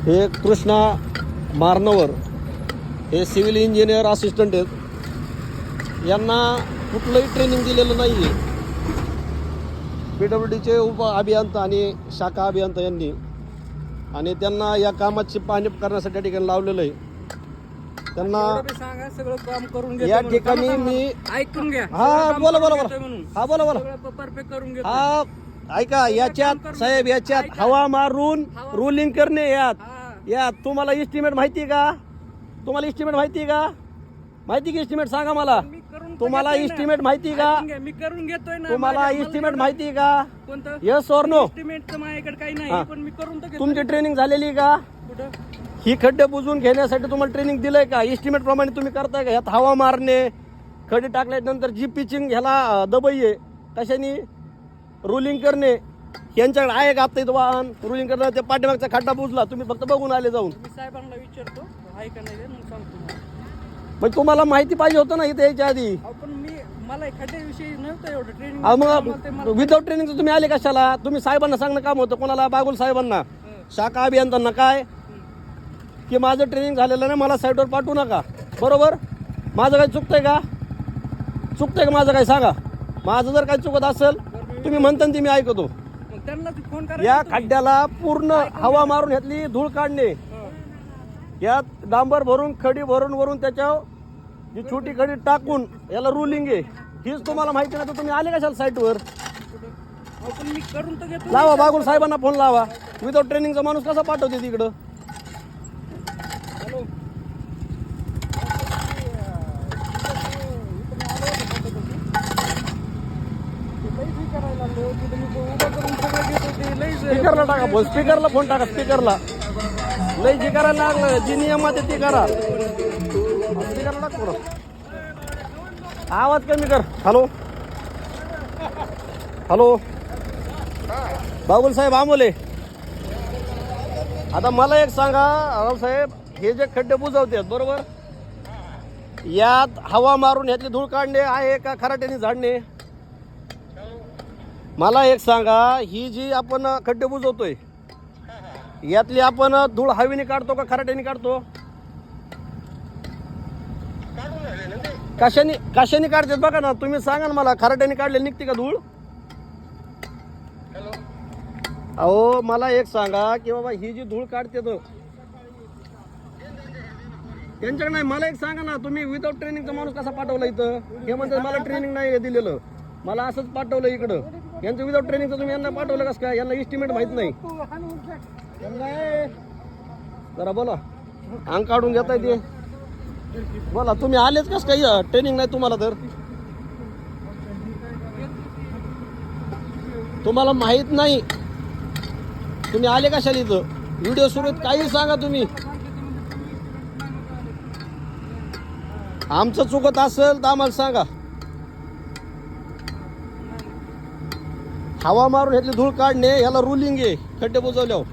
हे कृष्णा मारनवर हे civil engineer assistant आहेत. यांना कुठलंही ट्रेनिंग दिलेलं नाही आहे. PWDचे उप अभियंता आणि शाखा अभियंता यांनी, आणि त्यांना या कामाची पाहणी करण्यासाठी या ठिकाणी लावलेलं आहे. त्यांना सांगा सगळं काम करून घ्या या ठिकाणी मी ऐकून घ्या. हा बोला बोला बोला हा बोला बोला परफेक्ट करून घ्या. हा ऐका, याच्यात साहेब याच्यात हवा मारून रुलिंग करणे यात तुम्हाला इस्टिमेट माहिती का? तुम्हाला इस्टिमेट माहिती का? माहिती की इस्टिमेट सांगा मला. तुम्हाला इस्टिमेट माहिती का? मी करून घेतोय ना. तुम्हाला इस्टिमेट माहिती का? कोणतं यस ऑर नो? एस्टिमेट माझ्याकडे काही नाही, पण मी करून तर घेतो. तुमची ट्रेनिंग झालेली का? कुठं ही खड्डे बुजवून घेण्यासाठी तुम्हाला ट्रेनिंग दिलंय का? इस्टिमेट प्रमाणे तुम्ही करताय का? यात हवा मारणे, खड्डे टाकल्यानंतर जी पिचिंग ह्याला दबई आहे, कशाने रुलिंग करणे, यांच्याकडे आहे का? आता इथं वाहन रुलिंग करणं, त्या पाठीमागचा खड्डा बुजला, तुम्ही फक्त बघून आले जाऊन. मी साहेबांना विचारतो आहे का नाही, मग सांगतो. मग तुम्हाला माहिती पाहिजे होतं ना इथे यायच्या आधी. पण मला एखाद्याविषयी नव्हतं एवढं ट्रेनिंग. मग विदाऊट ट्रेनिंग तुम्ही आले कशाला? तुम्ही साहेबांना सांगणं काम होतं. कोणाला? बागुल साहेबांना, शाखा अभियंत्यांना. काय की माझं ट्रेनिंग झालेलं नाही, मला साईडवर पाठवू नका. बरोबर? माझं काही चुकतंय का? चुकतंय का माझं काही? सांगा. माझं जर काही चुकत असेल तुम्ही म्हणता ते मी ऐकतो. फोन या खड्ड्याला पूर्ण हवा मारून घेतली, धूळ काढणे, यात डांबर भरून, खडी भरून, वरून त्याच्यावर जी छोटी खडी टाकून याला रुलिंग आहे. हीच तुम्हाला माहिती नाही तर तुम्ही आले कशाला साईटवर? मी करून तर घेतो. लावा बागुल साहेबांना फोन लावा. विदाऊट ट्रेनिंगचा माणूस कसा पाठवते तिकडं? स्पीकरला टाका फोन, स्पीकरला फोन टाका, स्पीकरला. लई जी करायला लागलं, जी नियमात आहे ती करा. स्पीकरला टाक पुढं. आवाज कमी कर. हॅलो हॅलो, बागुल साहेब आंबोले. आता मला एक सांगा राव साहेब, हे जे खड्डे बुजवतात बरोबर, यात हवा मारून ह्यातली धूळ काढणे आहे का खराट्याने झाडणे? मला एक सांगा, ही जी आपण खड्डे बुजवतोय यातली आपण धूळ हवेने काढतो का खराट्याने काढतो? कशाने काढतात बघा ना, तुम्ही सांगा ना मला. खराट्याने काढले निघते का धूळ? अहो मला एक सांगा की बाबा ही जी धूळ काढते तो त्यांच्याकडे नाही. मला एक सांगा ना, तुम्ही विदाऊट ट्रेनिंगचा माणूस कसा पाठवला इथं? हे म्हणतात मला ट्रेनिंग नाही दिलेलं, मला असंच पाठवलं इकडं. यांचं विदाऊट ट्रेनिंगचं तुम्ही यांना पाठवलं कसं काय? यांना इस्टिमेट माहित नाही. जरा बोला, अंग काढून घेताय ते. बोला, तुम्ही आलेच कसं काही? ट्रेनिंग नाही तुम्हाला तर? तुम्हाला माहित नाही, तुम्ही आले कशाला इथं? व्हिडिओ सुरू आहेत, काही सांगा तुम्ही. आमचं चुकत असेल तर आम्हाला सांगा. हवा मारून ह्यातली धूळ काढणे ह्याला रुलिंग आहे खड्डे बुजवल्यावर.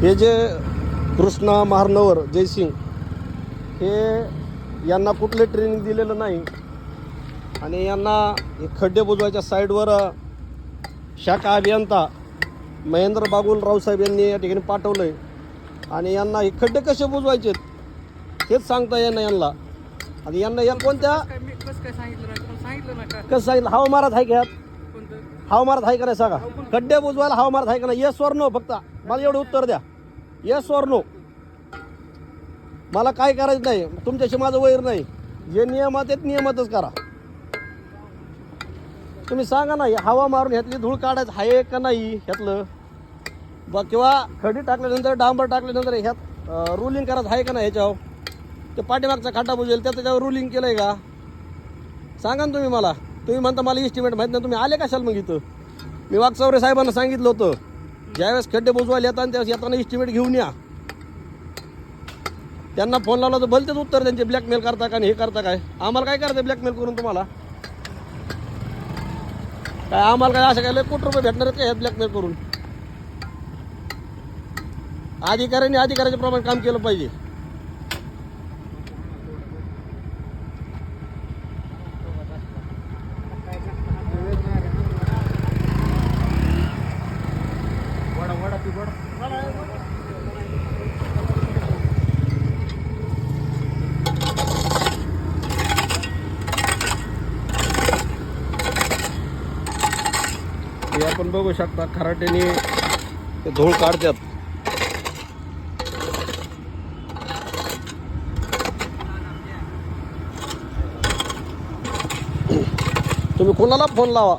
हे जे कृष्णा मारनवर जयसिंग, हे यांना कुठले ट्रेनिंग दिलेलं नाही, आणि यांना खड्डे बुजवायच्या साईडवर शाखा अभियंता महेंद्र बागुल रावसाहेब यांनी या ठिकाणी पाठवलंय. आणि यांना हे खड्डे कसे बुजवायचे हेच सांगता येणं यांना. आणि यांना या कोणत्या कसं सांगितलं? हवा मारत आहे का? हवा मारत आहे का नाही सांगा? खड्डे बुजवायला हवा मारत आहे का नाही? Yes or no? फक्त मला एवढं उत्तर द्या, येस ऑर नो. मला काय करायचं नाही, तुमच्याशी माझं वैर नाही. जे नियमात आहेत नियमातच करा. तुम्ही सांगा ना, हवा मारून ह्यातली धूळ काढायचं आहे का नाही ह्यातलं? किंवा खडी टाकल्यानंतर, डांबर टाकल्यानंतर ह्यात रुलिंग करायचं आहे का नाही ह्याच्यावर? ते पाठीमागचा खड्डा बुजेल त्याच्यावर रुलिंग केलंय का? सांगा ना तुम्ही मला. तुम्ही म्हणता मला इस्टिमेट माहित नाही, तुम्ही आले कशाला मग इथं? मी वाघचौरे साहेबांना सांगितलं होतं, ज्यावेळेस खड्डे बुजवायला येतात त्यावेळेस येताना इस्टिमेट घेऊन या. त्यांना फोन लावला तर भलतेच उत्तर त्यांचे, ब्लॅकमेल करता का हे करता काय? आम्हाला काय करते ब्लॅकमेल करून? तुम्हाला काय? आम्हाला काय असं काय कोटी रुपये भेटणार आहेत का ह्यात ब्लॅकमेल करून? अधिकाऱ्यांनी अधिकाऱ्याच्या प्रमाणे काम केलं पाहिजे. आपण बघू शकता खराट्याने ते धूळ काढतात. तुम्ही कोणाला फोन लावा.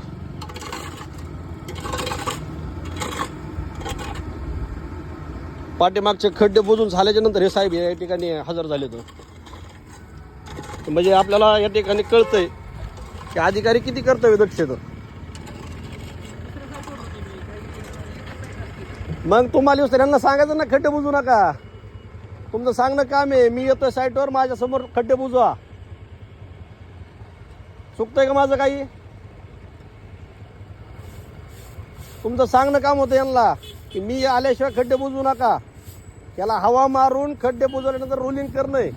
पाठीमागचे खड्डे बुजून झाल्याच्या नंतर हे साहेब या ठिकाणी हजर झाले. म्हणजे आपल्याला या ठिकाणी कळतंय की अधिकारी किती कर्तव्य दक्ष आहेत. मग तुम्हाला दुसऱ्यांना सांगायचं ना खड्डे बुजू नका. तुमचं सांगणं काम आहे. मी येतोय साईटवर, माझ्यासमोर खड्डे बुजवा. चुकतंय का माझं काही? तुमचं सांगणं काम होतं यांना की मी आल्याशिवाय खड्डे बुजवू नका. त्याला हवा मारून खड्डे बुजवल्यानंतर रोलिंग करणं.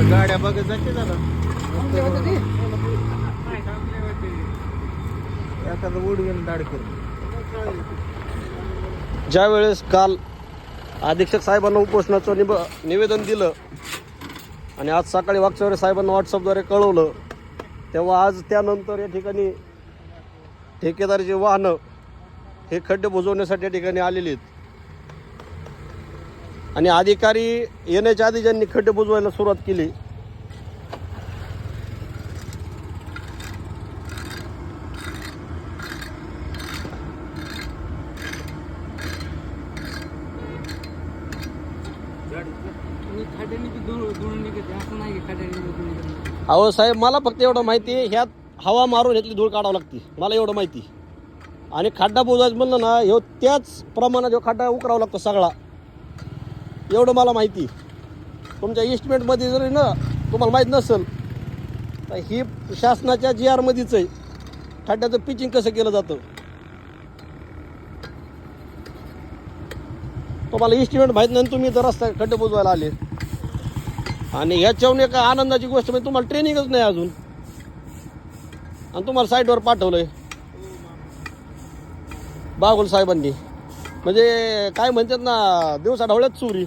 गाड्या बघत जाते जरा एखादं उडवीन दाडकर. ज्या वेळेस काल अधीक्षक साहेबांना उपोषणाचं निवेदन दिलं आणि आज सकाळी वागचौरे साहेबांना व्हॉट्सअपद्वारे कळवलं, तेव्हा आज त्यानंतर या ठिकाणी ठेकेदाराची वाहनं हे खड्डे बुजवण्यासाठी या ठिकाणी आलेली आहेत. आणि अधिकारी येण्याच्या आधी ज्यांनी खड्डे बुजवायला सुरुवात केली खड्ड्याने ती धूळ निघते, असं नाही की खड्ड्याने धूळ निघते. अहो साहेब, मला फक्त एवढं माहिती आहे, ह्यात हवा मारून ह्यातली धूळ काढावं लागते, मला एवढं माहिती. आणि खड्डा बुजवायचं म्हणलं ना, ह्यो त्याच प्रमाणात ह्यो खड्डा उकरावा लागतो सगळा, एवढं मला माहिती. तुमच्या इस्टिमेटमध्ये जरी ना तुम्हाला माहीत नसेल तर ही शासनाच्या GR मध्येच आहे खड्ड्याचं पिचिंग कसं केलं जातं. तुम्हाला इस्टिमेट माहीत नाही, तुम्ही तर रस्ता खड्डे बुजवायला आले. आणि ह्याच्याहून एका आनंदाची गोष्ट म्हणजे तुम्हाला ट्रेनिंगच नाही अजून, आणि तुम्हाला साईटवर पाठवलंय बागुल साहेबांनी. म्हणजे काय म्हणतात ना, दिवसा ढवळ्यात चोरी.